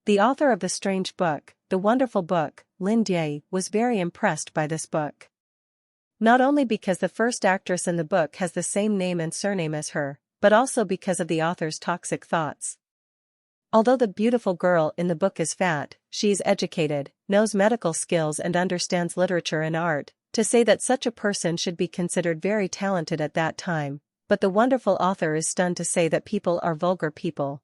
The author of the strange book, the wonderful book, Lin Jie, was very impressed by this book. Not only because the first actress in the book has the same name and surname as her, but also because of the author's toxic thoughts. Although the beautiful girl in the book is fat, she is educated, knows medical skills and understands literature and art, to say that such a person should be considered very talented at that time, but the wonderful author is stunned to say that people are vulgar people.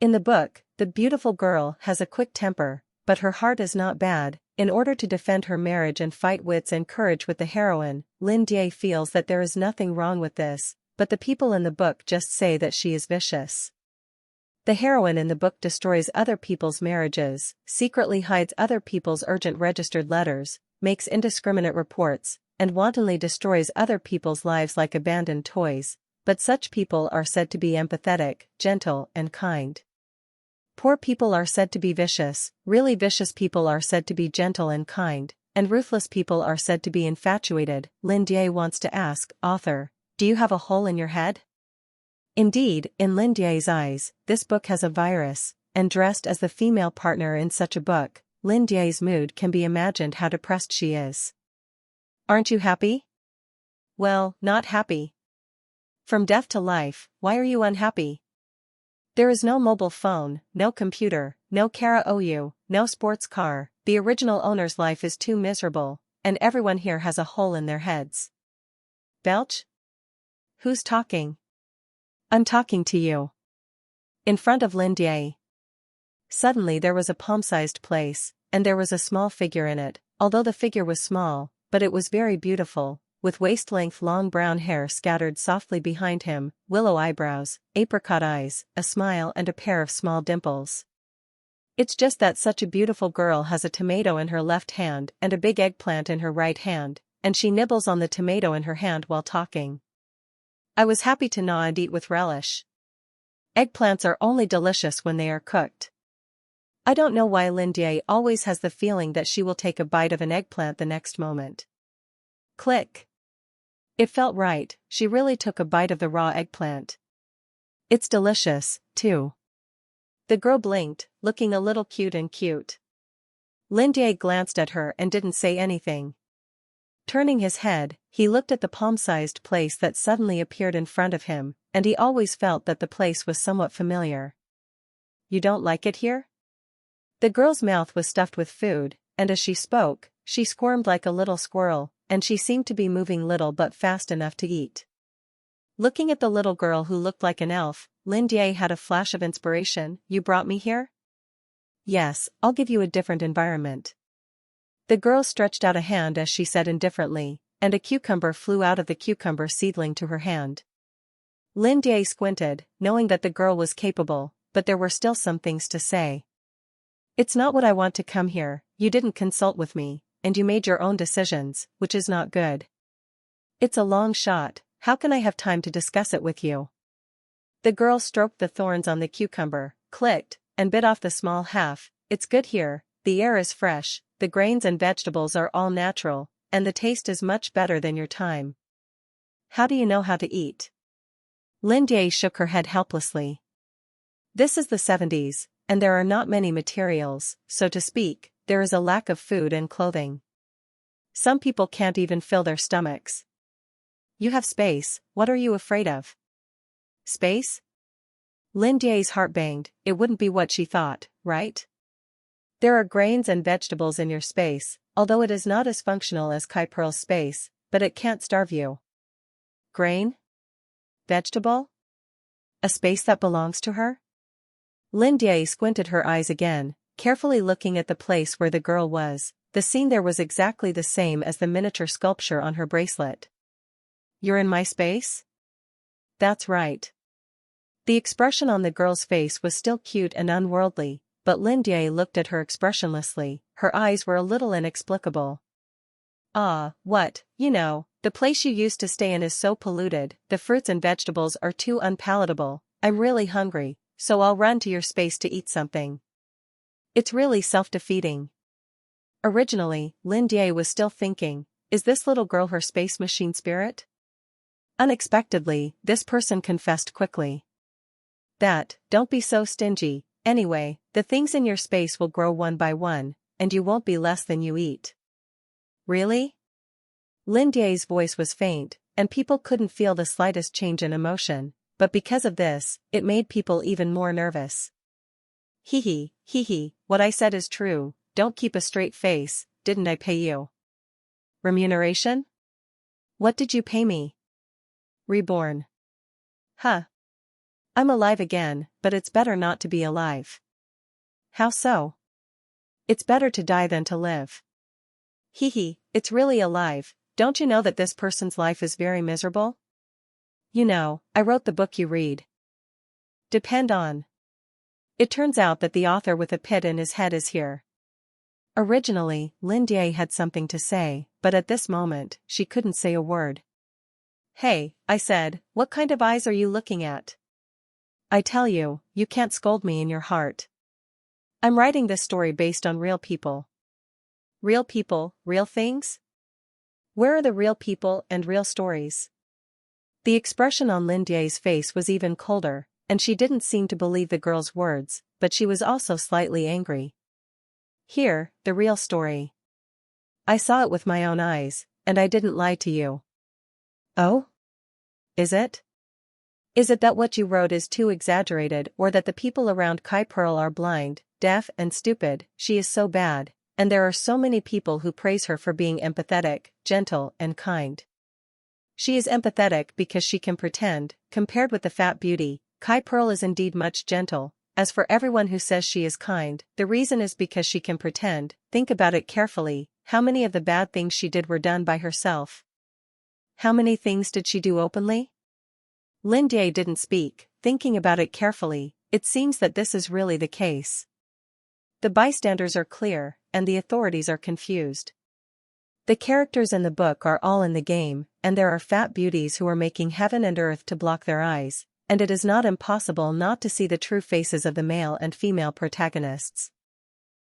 In the book, the beautiful girl has a quick temper, but her heart is not bad. In order to defend her marriage and fight wits and courage with the heroine, Lin Jie feels that there is nothing wrong with this, but the people in the book just say that she is vicious. The heroine in the book destroys other people's marriages, secretly hides other people's urgent registered letters, makes indiscriminate reports, and wantonly destroys other people's lives like abandoned toys, but such people are said to be empathetic, gentle, and kind. Poor people are said to be vicious, really vicious people are said to be gentle and kind, and ruthless people are said to be infatuated. Lin Jie wants to ask, author, do you have a hole in your head? Indeed, in Lin Jie's eyes, this book has a virus, and dressed as the female partner in such a book, Lin Jie's mood can be imagined how depressed she is. Aren't you happy? Well, not happy. From death to life, why are you unhappy? There is no mobile phone, no computer, no karaoke, no sports car, the original owner's life is too miserable, and everyone here has a hole in their heads. Belch? Who's talking? I'm talking to you. In front of Lin Jie. Suddenly there was a palm-sized place, and there was a small figure in it, although the figure was small, but it was very beautiful, with waist-length long brown hair scattered softly behind him, willow eyebrows, apricot eyes, a smile and a pair of small dimples. It's just that such a beautiful girl has a tomato in her left hand and a big eggplant in her right hand, and she nibbles on the tomato in her hand while talking. I was happy to gnaw and eat with relish. Eggplants are only delicious when they are cooked. I don't know why Lin Jie always has the feeling that she will take a bite of an eggplant the next moment. Click. It felt right, she really took a bite of the raw eggplant. It's delicious, too. The girl blinked, looking a little cute. Lin Jie glanced at her and didn't say anything. Turning his head, he looked at the palm-sized place that suddenly appeared in front of him, and he always felt that the place was somewhat familiar. You don't like it here? The girl's mouth was stuffed with food, and as she spoke, she squirmed like a little squirrel, and she seemed to be moving little but fast enough to eat. Looking at the little girl who looked like an elf, Lin Jie had a flash of inspiration. You brought me here? Yes, I'll give you a different environment. The girl stretched out a hand as she said indifferently, and a cucumber flew out of the cucumber seedling to her hand. Lin Jie squinted, knowing that the girl was capable, but there were still some things to say. It's not what I want to come here, you didn't consult with me, and you made your own decisions, which is not good. It's a long shot, how can I have time to discuss it with you? The girl stroked the thorns on the cucumber, clicked, and bit off the small half. It's good here, the air is fresh, the grains and vegetables are all natural, and the taste is much better than your time. How do you know how to eat? Lin Jie shook her head helplessly. This is the 70s, and there are not many materials, so to speak, there is a lack of food and clothing. Some people can't even fill their stomachs. You have space, what are you afraid of? Space? Lin Jie's heart banged, it wouldn't be what she thought, right? There are grains and vegetables in your space, although it is not as functional as Kai Pearl's space, but it can't starve you. Grain? Vegetable? A space that belongs to her? Lin Jie squinted her eyes again, carefully looking at the place where the girl was. The scene there was exactly the same as the miniature sculpture on her bracelet. You're in my space? That's right. The expression on the girl's face was still cute and unworldly, but Lin Jie looked at her expressionlessly, her eyes were a little inexplicable. Ah, what, the place you used to stay in is so polluted, the fruits and vegetables are too unpalatable, I'm really hungry, so I'll run to your space to eat something. It's really self-defeating. Originally, Lin Jie was still thinking, is this little girl her space machine spirit? Unexpectedly, this person confessed quickly. Don't be so stingy, Anyway, the things in your space will grow one by one, and you won't be less than you eat. Really? Lin Die's voice was faint, and people couldn't feel the slightest change in emotion, but because of this, it made people even more nervous. Hee hee, what I said is true, don't keep a straight face, didn't I pay you? Remuneration? What did you pay me? Reborn. Huh. I'm alive again, but it's better not to be alive. How so? It's better to die than to live. It's really alive, don't you know that this person's life is very miserable? You know, I wrote the book you read. Depend on. It turns out that the author with a pit in his head is here. Originally, Lin Die had something to say, but at this moment, she couldn't say a word. Hey, I said, what kind of eyes are you looking at? I tell you, you can't scold me in your heart. I'm writing this story based on real people. Real people, real things? Where are the real people and real stories? The expression on Lin Die's face was even colder, and she didn't seem to believe the girl's words, but she was also slightly angry. Here, the real story. I saw it with my own eyes, and I didn't lie to you. Oh? Is it? Is it that what you wrote is too exaggerated, or that the people around Kai Pearl are blind, deaf and stupid? She is so bad, and there are so many people who praise her for being empathetic, gentle and kind. She is empathetic because she can pretend. Compared with the fat beauty, Kai Pearl is indeed much gentle. As for everyone who says she is kind, the reason is because she can pretend. Think about it carefully, how many of the bad things she did were done by herself? How many things did she do openly? Lin Die didn't speak. Thinking about it carefully, it seems that this is really the case. The bystanders are clear, and the authorities are confused. The characters in the book are all in the game, and there are fat beauties who are making heaven and earth to block their eyes, and it is not impossible not to see the true faces of the male and female protagonists.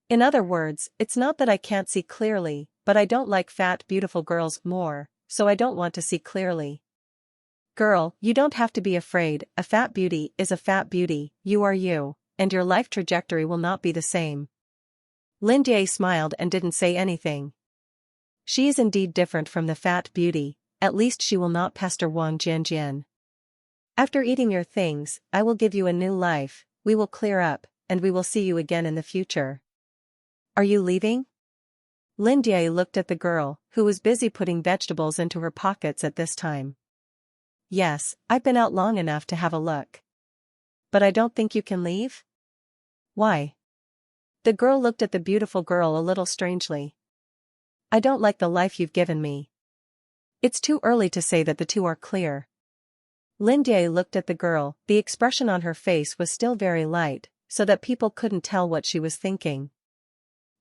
In other words, it's not that I can't see clearly, but I don't like fat beautiful girls more, so I don't want to see clearly. Girl, you don't have to be afraid, a fat beauty is a fat beauty, you are you, and your life trajectory will not be the same. Lin Die smiled and didn't say anything. She is indeed different from the fat beauty, at least she will not pester Wang Jianjian. After eating your things, I will give you a new life, we will clear up, and we will see you again in the future. Are you leaving? Lin Die looked at the girl, who was busy putting vegetables into her pockets at this time. Yes, I've been out long enough to have a look. But I don't think you can leave? Why? The girl looked at the beautiful girl a little strangely. I don't like the life you've given me. It's too early to say that the two are clear. Lin Die looked at the girl, the expression on her face was still very light, so that people couldn't tell what she was thinking.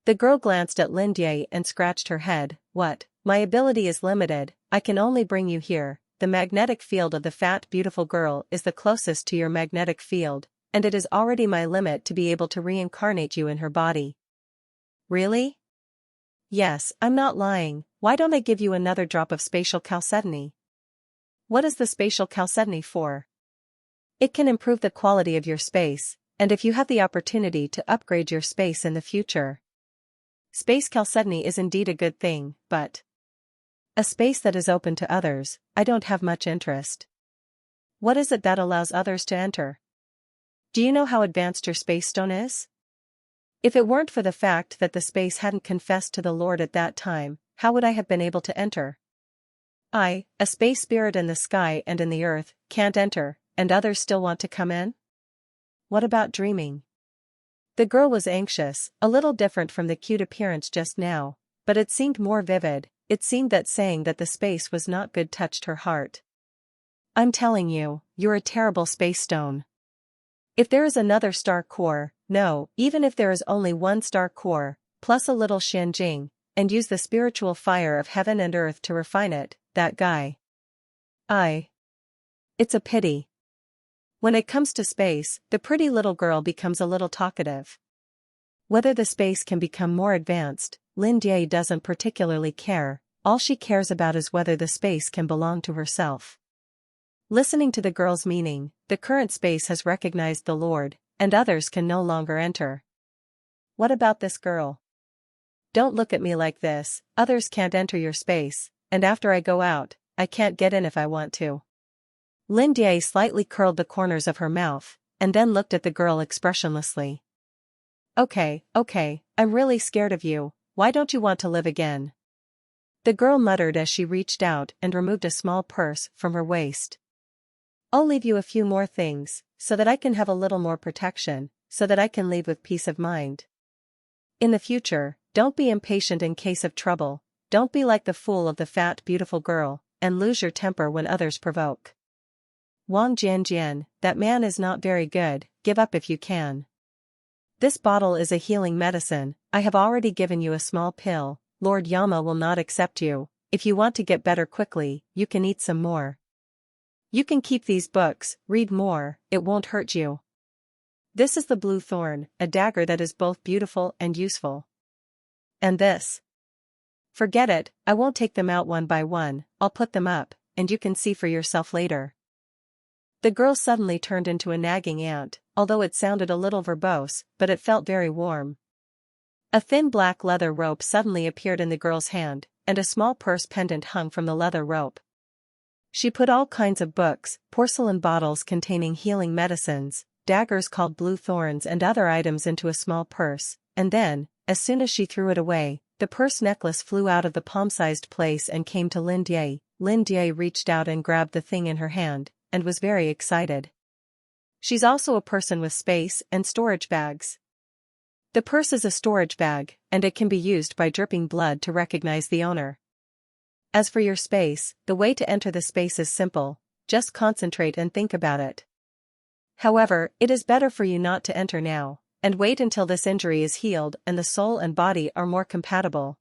The girl glanced at Lin Die and scratched her head. What? My ability is limited, I can only bring you here. The magnetic field of the fat beautiful girl is the closest to your magnetic field, and it is already my limit to be able to reincarnate you in her body. Really? Yes, I'm not lying. Why don't I give you another drop of spatial chalcedony? What is the spatial chalcedony for? It can improve the quality of your space, and if you have the opportunity to upgrade your space in the future. Space chalcedony is indeed a good thing, but a space that is open to others, I don't have much interest. What is it that allows others to enter? Do you know how advanced your space stone is? If it weren't for the fact that the space hadn't confessed to the Lord at that time, how would I have been able to enter? I, a space spirit in the sky and in the earth, can't enter, and others still want to come in? What about dreaming? The girl was anxious, a little different from the cute appearance just now, but it seemed more vivid. It seemed that saying that the space was not good touched her heart. I'm telling you, you're a terrible space stone. If there is another star core, no, even if there is only one star core, plus a little Shanjing, and use the spiritual fire of heaven and earth to refine it, that guy. It's a pity. When it comes to space, the pretty little girl becomes a little talkative. Whether the space can become more advanced, Lin Die doesn't particularly care, all she cares about is whether the space can belong to herself. Listening to the girl's meaning, the current space has recognized the Lord, and others can no longer enter. What about this girl? Don't look at me like this, others can't enter your space, and after I go out, I can't get in if I want to. Lin Jie slightly curled the corners of her mouth, and then looked at the girl expressionlessly. Okay, I'm really scared of you, why don't you want to live again? The girl muttered as she reached out and removed a small purse from her waist. I'll leave you a few more things, so that I can have a little more protection, so that I can leave with peace of mind. In the future, don't be impatient in case of trouble, don't be like the fool of the fat beautiful girl, and lose your temper when others provoke. Wang Jianjian, that man is not very good, give up if you can. This bottle is a healing medicine, I have already given you a small pill, Lord Yama will not accept you, if you want to get better quickly, you can eat some more. You can keep these books, read more, it won't hurt you. This is the blue thorn, a dagger that is both beautiful and useful. And this? Forget it, I won't take them out one by one, I'll put them up, and you can see for yourself later. The girl suddenly turned into a nagging ant, although it sounded a little verbose, but it felt very warm. A thin black leather rope suddenly appeared in the girl's hand, and a small purse pendant hung from the leather rope. She put all kinds of books, porcelain bottles containing healing medicines, daggers called blue thorns and other items into a small purse, and then, as soon as she threw it away, the purse necklace flew out of the palm-sized place and came to Lin Jie. Lin Jie reached out and grabbed the thing in her hand, and was very excited. She's also a person with space and storage bags. The purse is a storage bag, and it can be used by dripping blood to recognize the owner. As for your space, the way to enter the space is simple, just concentrate and think about it. However, it is better for you not to enter now, and wait until this injury is healed and the soul and body are more compatible.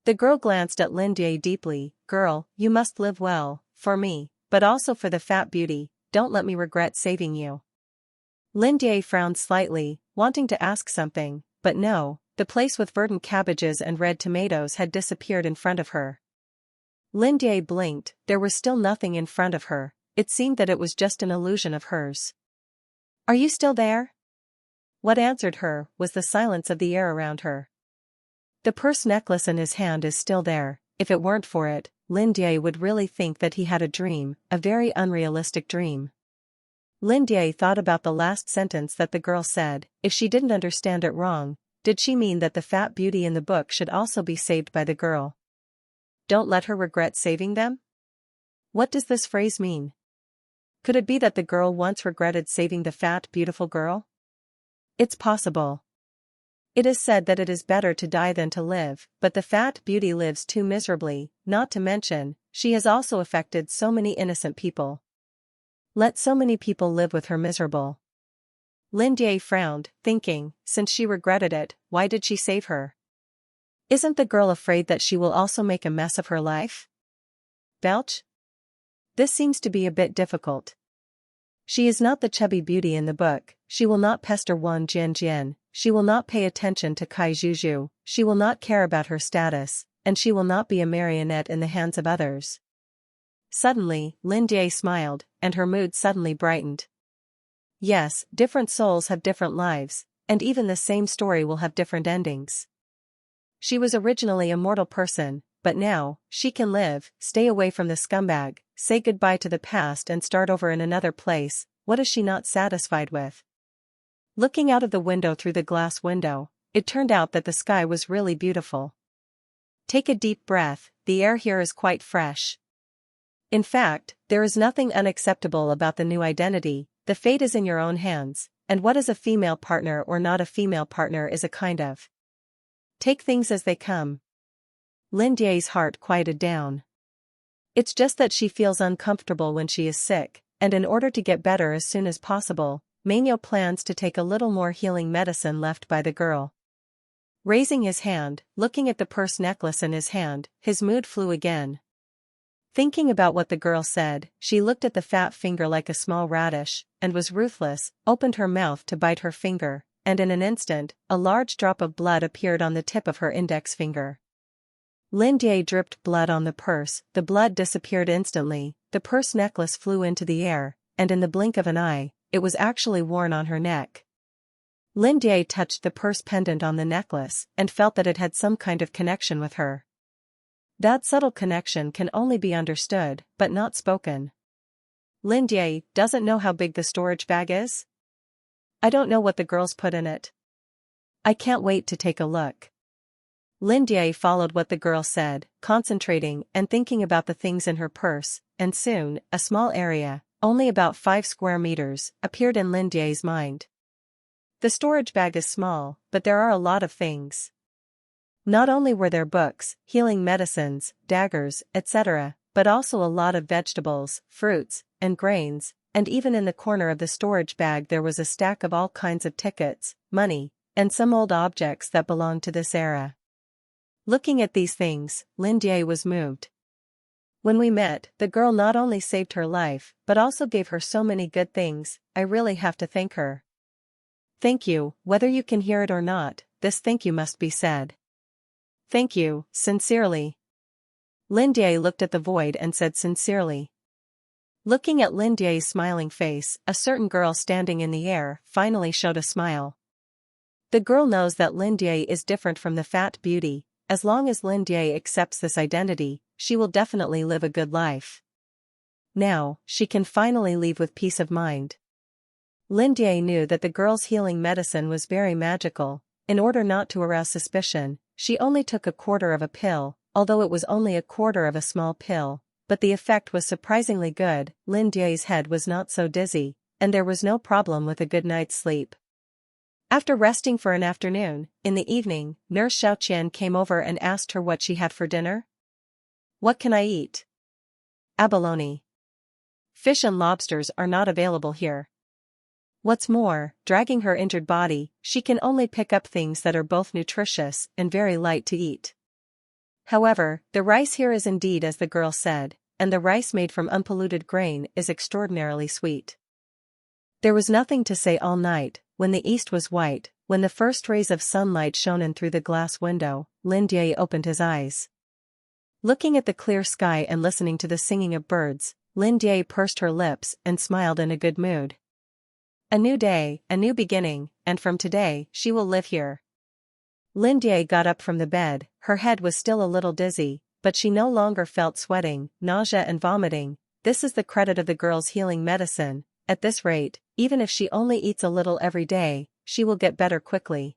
The girl glanced at Lin Jie deeply, girl, you must live well, for me, but also for the fat beauty, don't let me regret saving you. Lin Jie frowned slightly, wanting to ask something, but no, the place with verdant cabbages and red tomatoes had disappeared in front of her. Lin Jie blinked, there was still nothing in front of her, it seemed that it was just an illusion of hers. Are you still there? What answered her was the silence of the air around her. The purse necklace in his hand is still there, if it weren't for it, Lin Jie would really think that he had a dream, a very unrealistic dream. Lin Jie thought about the last sentence that the girl said, if she didn't understand it wrong, did she mean that the fat beauty in the book should also be saved by the girl? Don't let her regret saving them? What does this phrase mean? Could it be that the girl once regretted saving the fat beautiful girl? It's possible. It is said that it is better to die than to live, but the fat beauty lives too miserably, not to mention, she has also affected so many innocent people. Let so many people live with her miserable. Lin Jie frowned, thinking, since she regretted it, why did she save her? Isn't the girl afraid that she will also make a mess of her life? Belch? This seems to be a bit difficult. She is not the chubby beauty in the book, she will not pester Wang Jianjian, she will not pay attention to Kai Juju, she will not care about her status, and she will not be a marionette in the hands of others. Suddenly, Lin Jie smiled, and her mood suddenly brightened. Yes, different souls have different lives, and even the same story will have different endings. She was originally a mortal person, but now, she can live, stay away from the scumbag, say goodbye to the past and start over in another place. What is she not satisfied with? Looking out of the window through the glass window, it turned out that the sky was really beautiful. Take a deep breath, the air here is quite fresh. In fact, there is nothing unacceptable about the new identity, the fate is in your own hands, and what is a female partner or not a female partner is a kind of. Take things as they come. Lin Jie's heart quieted down. It's just that she feels uncomfortable when she is sick, and in order to get better as soon as possible, Manyo plans to take a little more healing medicine left by the girl. Raising his hand, looking at the purse necklace in his hand, his mood flew again. Thinking about what the girl said, she looked at the fat finger like a small radish, and was ruthless, opened her mouth to bite her finger, and in an instant, a large drop of blood appeared on the tip of her index finger. Lin Jie dripped blood on the purse, the blood disappeared instantly, the purse necklace flew into the air, and in the blink of an eye, it was actually worn on her neck. Lin Jie touched the purse pendant on the necklace and felt that it had some kind of connection with her. That subtle connection can only be understood, but not spoken. Lin Jie doesn't know how big the storage bag is? I don't know what the girls put in it. I can't wait to take a look. Lin Jie followed what the girl said, concentrating and thinking about the things in her purse, and soon, a small area, only about 5 square meters, appeared in Lin Jie's mind. The storage bag is small, but there are a lot of things. Not only were there books, healing medicines, daggers, etc., but also a lot of vegetables, fruits, and grains, and even in the corner of the storage bag there was a stack of all kinds of tickets, money, and some old objects that belonged to this era. Looking at these things, Lin Jie was moved. When we met, the girl not only saved her life, but also gave her so many good things. I really have to thank her. Thank you, whether you can hear it or not, this thank you must be said. Thank you, sincerely. Lin Jie looked at the void and said sincerely. Looking at Lin Jie's smiling face, a certain girl standing in the air finally showed a smile. The girl knows that Lin Jie is different from the fat beauty. As long as Lin Jie accepts this identity, she will definitely live a good life. Now, she can finally leave with peace of mind. Lin Jie knew that the girl's healing medicine was very magical. In order not to arouse suspicion, she only took a quarter of a pill, although it was only a quarter of a small pill, but the effect was surprisingly good. Lin Jie's head was not so dizzy, and there was no problem with a good night's sleep. After resting for an afternoon, in the evening, Nurse Xiaoqian came over and asked her what she had for dinner. What can I eat? Abalone. Fish and lobsters are not available here. What's more, dragging her injured body, she can only pick up things that are both nutritious and very light to eat. However, the rice here is indeed as the girl said, and the rice made from unpolluted grain is extraordinarily sweet. There was nothing to say all night. When the east was white, when the first rays of sunlight shone in through the glass window, Lin Jie opened his eyes. Looking at the clear sky and listening to the singing of birds, Lin Jie pursed her lips and smiled in a good mood. A new day, a new beginning, and from today, she will live here. Lin Jie got up from the bed, her head was still a little dizzy, but she no longer felt sweating, nausea and vomiting. This is the credit of the girl's healing medicine. At this rate, even if she only eats a little every day, she will get better quickly.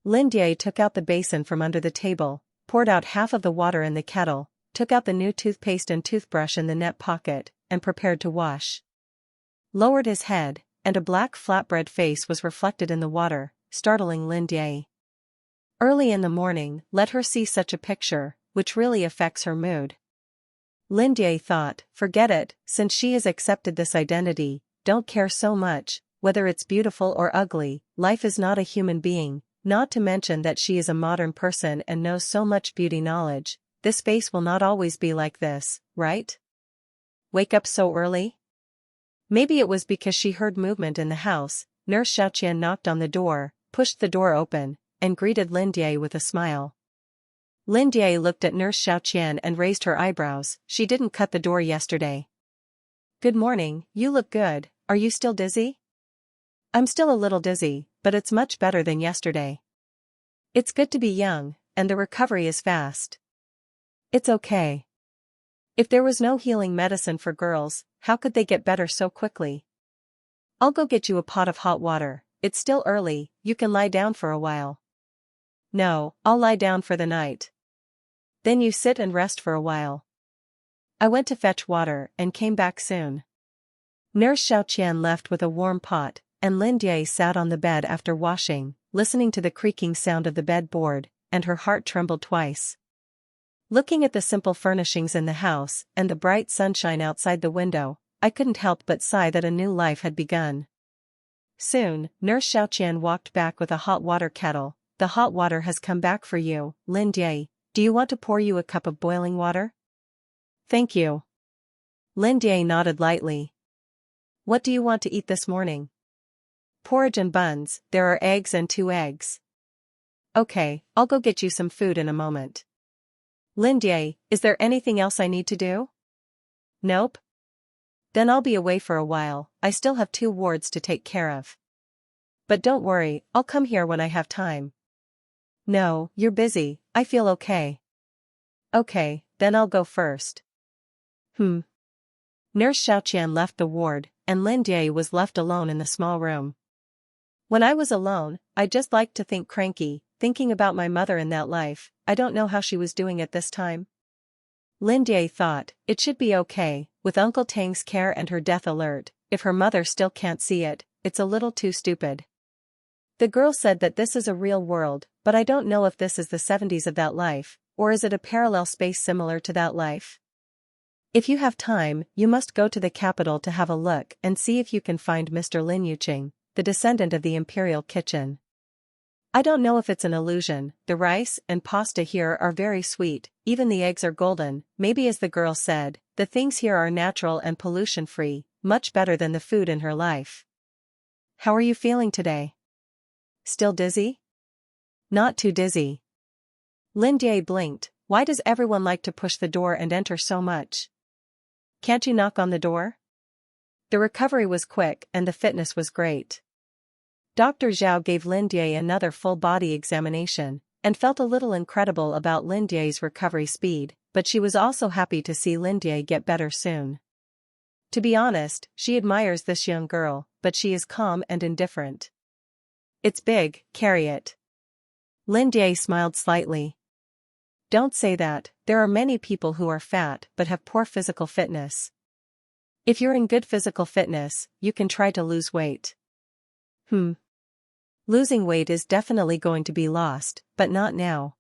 Lin Jie took out the basin from under the table, poured out half of the water in the kettle, took out the new toothpaste and toothbrush in the net pocket, and prepared to wash. Lowered his head, and a black flatbread face was reflected in the water, startling Lin Jie. Early in the morning, let her see such a picture, which really affects her mood. Lin Jie thought, forget it, since she has accepted this identity, don't care so much, whether it's beautiful or ugly, life is not a human being, not to mention that she is a modern person and knows so much beauty knowledge, this face will not always be like this, right? Wake up so early? Maybe it was because she heard movement in the house. Nurse Xiaoqian knocked on the door, pushed the door open, and greeted Lin Jie with a smile. Lin Jie looked at Nurse Xiaoqian and raised her eyebrows. She didn't cut the door yesterday. Good morning, you look good. Are you still dizzy? I'm still a little dizzy, but it's much better than yesterday. It's good to be young, and the recovery is fast. It's okay. If there was no healing medicine for girls, how could they get better so quickly? I'll go get you a pot of hot water. It's still early, you can lie down for a while. No, I'll lie down for the night. Then you sit and rest for a while. I went to fetch water and came back soon. Nurse Xiaoqian left with a warm pot, and Lin Jie sat on the bed after washing, listening to the creaking sound of the bed board, and her heart trembled twice. Looking at the simple furnishings in the house and the bright sunshine outside the window, I couldn't help but sigh that a new life had begun. Soon, Nurse Xiaoqian walked back with a hot water kettle. The hot water has come back for you, Lin Jie. Do you want to pour you a cup of boiling water? Thank you. Lin Jie nodded lightly. What do you want to eat this morning? Porridge and buns, there are eggs and 2 eggs. Okay, I'll go get you some food in a moment. Lin Jie, is there anything else I need to do? Nope. Then I'll be away for a while, I still have 2 wards to take care of. But don't worry, I'll come here when I have time. No, you're busy, I feel okay. Okay, then I'll go first. Nurse Xiaoqian left the ward, and Lin Jie was left alone in the small room. When I was alone, I just liked to think cranky, thinking about my mother in that life. I don't know how she was doing it this time. Lin Jie thought, it should be okay, with Uncle Tang's care and her death alert. If her mother still can't see it, it's a little too stupid. The girl said that this is a real world, but I don't know if this is the 70s of that life, or is it a parallel space similar to that life? If you have time, you must go to the capital to have a look and see if you can find Mr. Lin Yuqing, the descendant of the imperial kitchen. I don't know if it's an illusion, the rice and pasta here are very sweet, even the eggs are golden, maybe as the girl said, the things here are natural and pollution-free, much better than the food in her life. How are you feeling today? Still dizzy? Not too dizzy. Lin Jie blinked, why does everyone like to push the door and enter so much? Can't you knock on the door? The recovery was quick and the fitness was great. Dr. Zhao gave Lin Jie another full-body examination, and felt a little incredible about Lin Jie's recovery speed, but she was also happy to see Lin Jie get better soon. To be honest, she admires this young girl, but she is calm and indifferent. It's big, carry it. Lin Jie smiled slightly. Don't say that, there are many people who are fat but have poor physical fitness. If you're in good physical fitness, you can try to lose weight. Losing weight is definitely going to be lost, but not now.